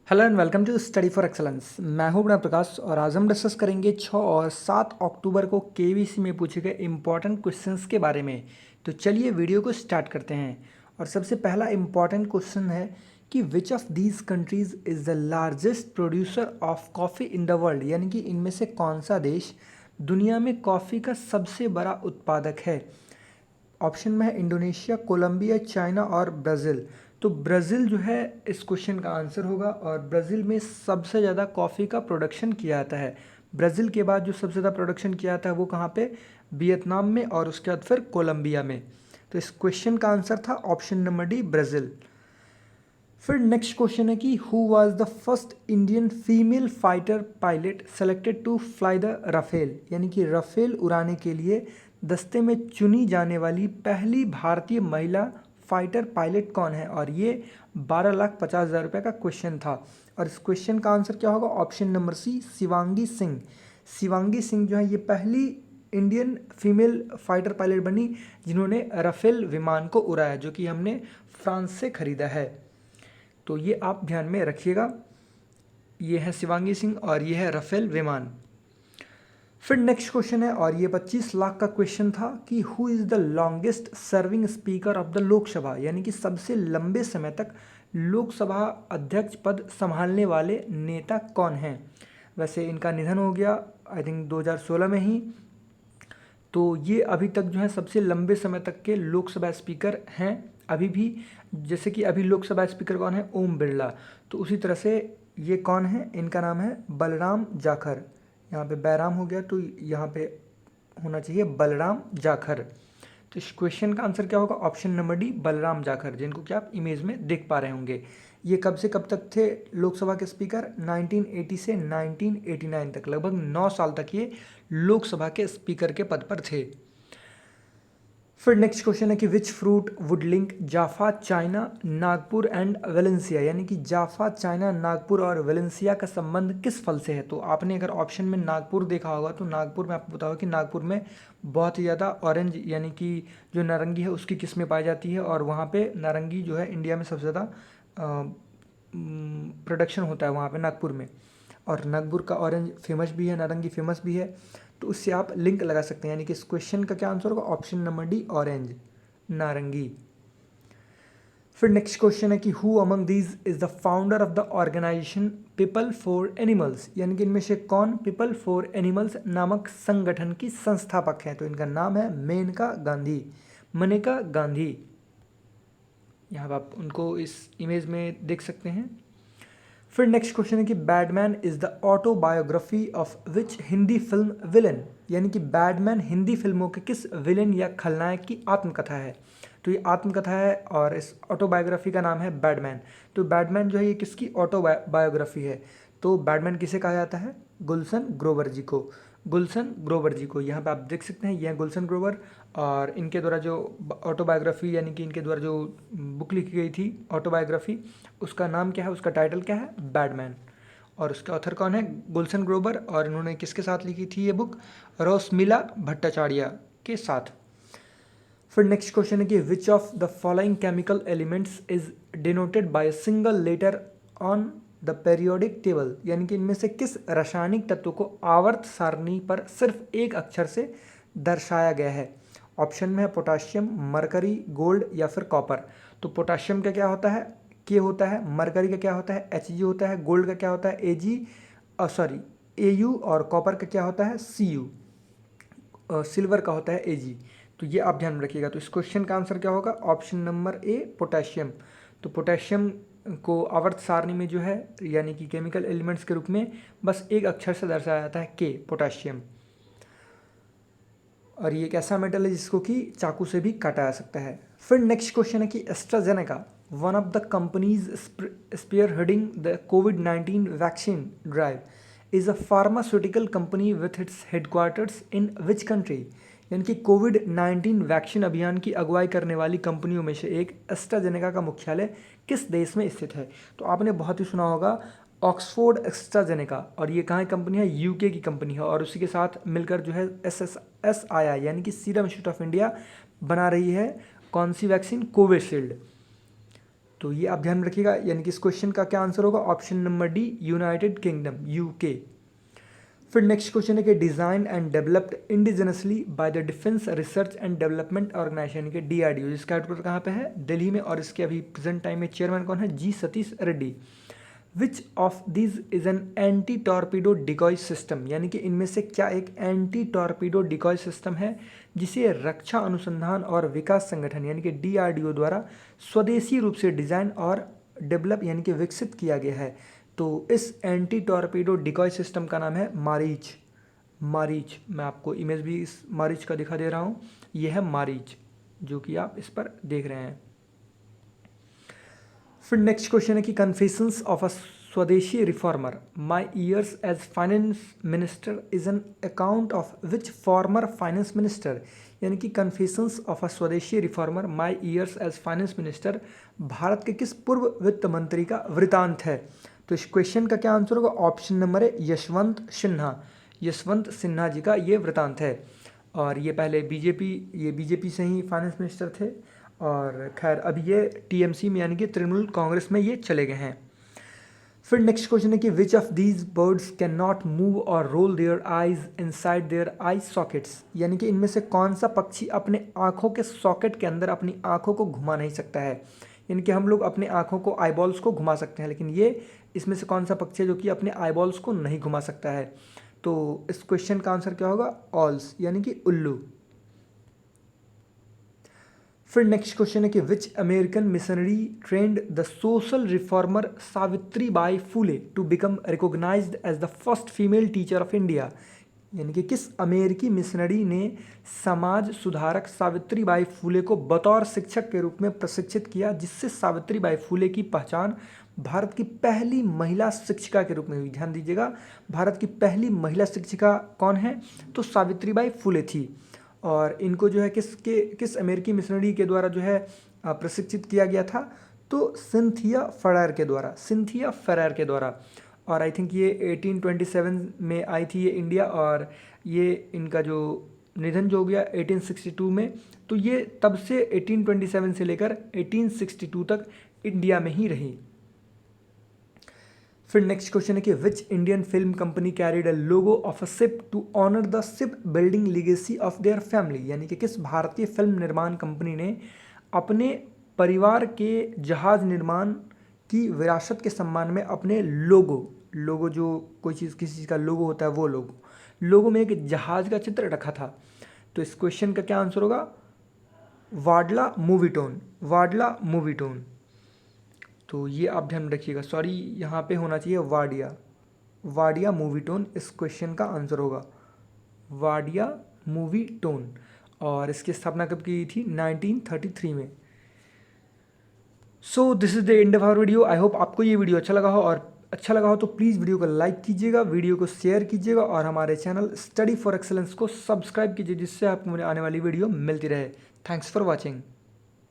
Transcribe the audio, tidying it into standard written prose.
Hello and welcome to study for excellence. मैं हूं प्रणव प्रकाश और आज हम डिस्कस करेंगे 6 और 7 अक्टूबर को केवीसी में पूछे गए इंपॉर्टेंट क्वेश्चंस के बारे में। तो चलिए वीडियो को स्टार्ट करते हैं। और सबसे पहला इंपॉर्टेंट क्वेश्चन है कि which of these countries is the largest producer of coffee in the world, यानी कि इनमें से कौन सा देश दुनिया में कॉफ़ी का सबसे बड़ा उत्पादक है। ऑप्शन में है इंडोनेशिया, कोलंबिया, चाइना और ब्राज़ील। तो ब्राज़ील जो है इस क्वेश्चन का आंसर होगा और ब्राज़ील में सबसे ज़्यादा कॉफ़ी का प्रोडक्शन किया जाता है। ब्राज़ील के बाद जो सबसे ज़्यादा प्रोडक्शन किया जाता है वो कहाँ पे, वियतनाम में, और उसके बाद फिर कोलंबिया में। तो इस क्वेश्चन का आंसर था ऑप्शन नंबर डी, ब्राज़ील। फिर नेक्स्ट क्वेश्चन है कि who was the first Indian female fighter pilot selected to fly the Rafale, यानी कि राफेल उड़ाने के लिए दस्ते में चुनी जाने वाली पहली भारतीय महिला फाइटर पायलट कौन है। और ये 12,50,000 रुपये का क्वेश्चन था। और इस क्वेश्चन का आंसर क्या होगा, option number C, Shivangi Singh. Shivangi Singh जो है ये पहली इंडियन फीमेल फाइटर पायलट बनी जिन्होंने राफेल विमान को उड़ाया, जो कि हमने फ्रांस से खरीदा है। तो ये आप ध्यान में रखिएगा। ये है शिवांगी सिंह और ये है राफेल विमान। फिर नेक्स्ट क्वेश्चन है और ये 25 लाख का क्वेश्चन था कि who is the longest serving speaker of the Lok Sabha, यानी कि सबसे लंबे समय तक लोकसभा अध्यक्ष पद संभालने वाले नेता कौन हैं। वैसे इनका निधन हो गया आई थिंक 2016 में ही। तो ये अभी तक जो है सबसे लंबे समय तक के लोकसभा स्पीकर हैं अभी भी। जैसे कि अभी लोकसभा स्पीकर कौन है, ओम बिरला। तो उसी तरह से ये कौन है, इनका नाम है बलराम जाखर। यहाँ पे बैराम हो गया तो यहाँ पे होना चाहिए बलराम जाखर। तो इस क्वेश्चन का आंसर क्या होगा, option number D, Balram Jakhar, जिनको कि आप इमेज में देख पा रहे होंगे। ये कब से कब तक थे लोकसभा के स्पीकर, 1980 से 1989 तक, लगभग 9 साल तक ये लोकसभा के स्पीकर के पद पर थे। फिर नेक्स्ट क्वेश्चन है कि which fruit would link जाफा, China, Nagpur and Valencia, यानी कि जाफा, चाइना, नागपुर और वेलेंसिया का संबंध किस फल से है। तो आपने अगर ऑप्शन में नागपुर देखा होगा तो नागपुर में आपको बताओ कि नागपुर में बहुत ही ज़्यादा ऑरेंज यानी कि जो नारंगी है उसकी किस्में पाई जाती है, और वहाँ पे नारंगी जो है इंडिया में सबसे ज़्यादा प्रोडक्शन होता है वहाँ पे नागपुर में। और नागपुर का ऑरेंज फेमस भी है, नारंगी फेमस भी है। तो उससे आप लिंक लगा सकते हैं, यानी कि इस क्वेश्चन का क्या आंसर होगा, ऑप्शन नंबर डी, ऑरेंज, नारंगी। फिर नेक्स्ट क्वेश्चन है कि who among these is the founder of the organisation people for animals, यानी कि इनमें से कौन पीपल फॉर एनिमल्स नामक संगठन की संस्थापक है। तो इनका नाम है मेनका गांधी, मनेका गांधी। यहाँ आप उनको इस इमेज में देख सकते हैं। फिर नेक्स्ट क्वेश्चन है कि badman is the autobiography of which Hindi film villain, यानी कि बैडमैन हिंदी फिल्मों के किस विलेन या खलनायक की आत्मकथा है। तो ये आत्मकथा है और इस ऑटोबायोग्राफी का नाम है बैडमैन। तो बैडमैन जो है ये किसकी ऑटोबायोग्राफी है। तो बैडमैन किसे कहा जाता है, गुलशन ग्रोवर जी को, गुलशन ग्रोवर जी को। यहाँ पे आप देख सकते हैं, यह है गुलशन ग्रोवर। और इनके द्वारा जो ऑटोबायोग्राफी यानी कि इनके द्वारा जो बुक लिखी गई थी ऑटोबायोग्राफी, उसका नाम क्या है, उसका टाइटल क्या है, बैडमैन। और उसके ऑथर कौन है, गुलशन ग्रोवर। और इन्होंने किसके साथ लिखी थी ये बुक, रोसमिला भट्टाचार्य के साथ। फिर नेक्स्ट क्वेश्चन है कि which of the following chemical elements is denoted by single later on the periodic table, यानी कि इनमें से किस रासायनिक तत्व को आवर्त सारणी पर सिर्फ एक अक्षर से दर्शाया गया है। ऑप्शन में है पोटाशियम, मरकरी, गोल्ड या फिर कॉपर। तो पोटाशियम का क्या होता है, के होता है, मरकरी का क्या होता है, एच जी होता है, गोल्ड का क्या होता है, ए जी सॉरी ए यू, और कॉपर का क्या होता है, सी यू, सिल्वर का होता है ए जी। तो ये आप ध्यान में रखिएगा। तो इस क्वेश्चन का आंसर क्या होगा, ऑप्शन नंबर ए, पोटेशियम। तो पोटेशियम को आवर्त सारणी में जो है यानी कि केमिकल एलिमेंट्स के रूप में बस एक अक्षर से दर्शाया जाता है, के, पोटेशियम। और ये एक ऐसा मेटल है जिसको कि चाकू से भी काटा जा सकता है। फिर नेक्स्ट क्वेश्चन है कि AstraZeneca, one of the companies spearheading the कोविड-19 vaccine drive, is a pharmaceutical company with its headquarters in which country, यानी कि कोविड-19 वैक्सीन अभियान की अगुवाई करने वाली कंपनियों में से एक एस्ट्राजेनेका का मुख्यालय किस देश में स्थित है। तो आपने बहुत ही सुना होगा ऑक्सफोर्ड एस्ट्राजेनेका, और ये कहाँ की कंपनी है, यूके की कंपनी है। और उसी के साथ मिलकर जो है SSSII यानी कि सीरम इंस्टीट्यूट ऑफ इंडिया बना रही है कौन सी वैक्सीन, कोविशील्ड। तो ये आप ध्यान में रखिएगा, यानी कि इस क्वेश्चन का क्या आंसर होगा, option number D, United Kingdom, UK. फिर नेक्स्ट क्वेश्चन है कि design and developed indigenously by the defence research and development organisation के DRDO, जिसका हेडक्वार्टर कहाँ पे है, दिल्ली में, और इसके अभी प्रेजेंट टाइम में चेयरमैन कौन है, जी Satish Reddy. Which of this is an anti torpedo decoy system, यानी कि इनमें से क्या एक एंटी टॉर्पीडो डिकॉय सिस्टम है जिसे रक्षा अनुसंधान और विकास संगठन यानी कि DRDO द्वारा स्वदेशी रूप से डिज़ाइन और डेवलप यानी कि विकसित किया गया है। तो इस एंटी टॉर्पीडो डिकॉय सिस्टम का नाम है मारीच। मारीच, मैं आपको इमेज भी इस मारीच का दिखा दे रहा हूँ, यह है मारीच जो कि आप इस पर देख रहे हैं। फिर नेक्स्ट क्वेश्चन है कि confessions of a Swadeshi reformer my years as finance minister is an account of which former finance minister, यानी कि confessions of a Swadeshi reformer my years as finance minister Bharat के किस पूर्व वित्त मंत्री का वृतांत है। तो इस क्वेश्चन का क्या आंसर होगा, ऑप्शन नंबर है यशवंत सिन्हा। यशवंत सिन्हा जी का ये वृतांत है, और ये पहले बीजेपी से ही फाइनेंस मिनिस्टर थे, और खैर अब ये TMC में यानी कि तृणमूल कांग्रेस में ये चले गए हैं। फिर नेक्स्ट क्वेश्चन है कि which of these birds can not move or roll their eyes inside their eye sockets, यानी कि इनमें से कौन सा पक्षी अपने आँखों के सॉकेट के अंदर अपनी आँखों को घुमा नहीं सकता है। यानी कि हम लोग अपने आँखों को आईबॉल्स को घुमा सकते हैं, लेकिन ये इसमें से कौन सा पक्षी है जो कि अपने आईबॉल्स को नहीं घुमा सकता है। तो इस क्वेश्चन का आंसर क्या होगा, ऑल्स यानी कि उल्लू। फिर नेक्स्ट क्वेश्चन है कि which American missionary trained the social reformer Savitri Bai Phule to become recognised as the first female teacher of India, यानी कि किस अमेरिकी मिशनरी ने समाज सुधारक सावित्री बाई फुले को बतौर शिक्षक के रूप में प्रशिक्षित किया, जिससे सावित्री बाई फुले की पहचान भारत की पहली महिला शिक्षिका के रूप में हुई। ध्यान दीजिएगा, भारत की पहली महिला शिक्षिका कौन है, तो सावित्री बाई फुले थी। और इनको जो है किस अमेरिकी मिशनरी के द्वारा जो है प्रशिक्षित किया गया था, तो सिंथिया फेरेर के द्वारा। और आई थिंक ये 1827 में आई थी ये इंडिया, और ये इनका जो निधन जो हो गया 1862 में, तो ये तब से 1827 से लेकर 1862 तक इंडिया में ही रही। फिर नेक्स्ट क्वेश्चन है कि which Indian film company carried a logo of a ship to honour the ship building legacy of their family, यानी कि किस भारतीय फिल्म निर्माण कंपनी ने अपने परिवार के जहाज निर्माण की विरासत के सम्मान में अपने लोगो जो कोई चीज़ किसी चीज़ का लोगो होता है वो लोगो में एक जहाज का चित्र रखा था। तो इस क्वेश्चन का क्या आंसर होगा, वाडला मूवीटोन। तो ये आप ध्यान रखिएगा, सॉरी यहाँ पे होना चाहिए वाडिया मूवीटोन, इस क्वेश्चन का आंसर होगा वाडिया मूवीटोन। और इसकी स्थापना कब की थी, 1933 में। So this is the end of our video. I hope आपको ये वीडियो अच्छा लगा हो, और अच्छा लगा हो तो प्लीज़ वीडियो को लाइक कीजिएगा, वीडियो को शेयर कीजिएगा, और हमारे चैनल स्टडी फॉर एक्सेलेंस को सब्सक्राइब कीजिए, जिससे आपको मुझे आने वाली वीडियो मिलती रहे। Thanks for watching.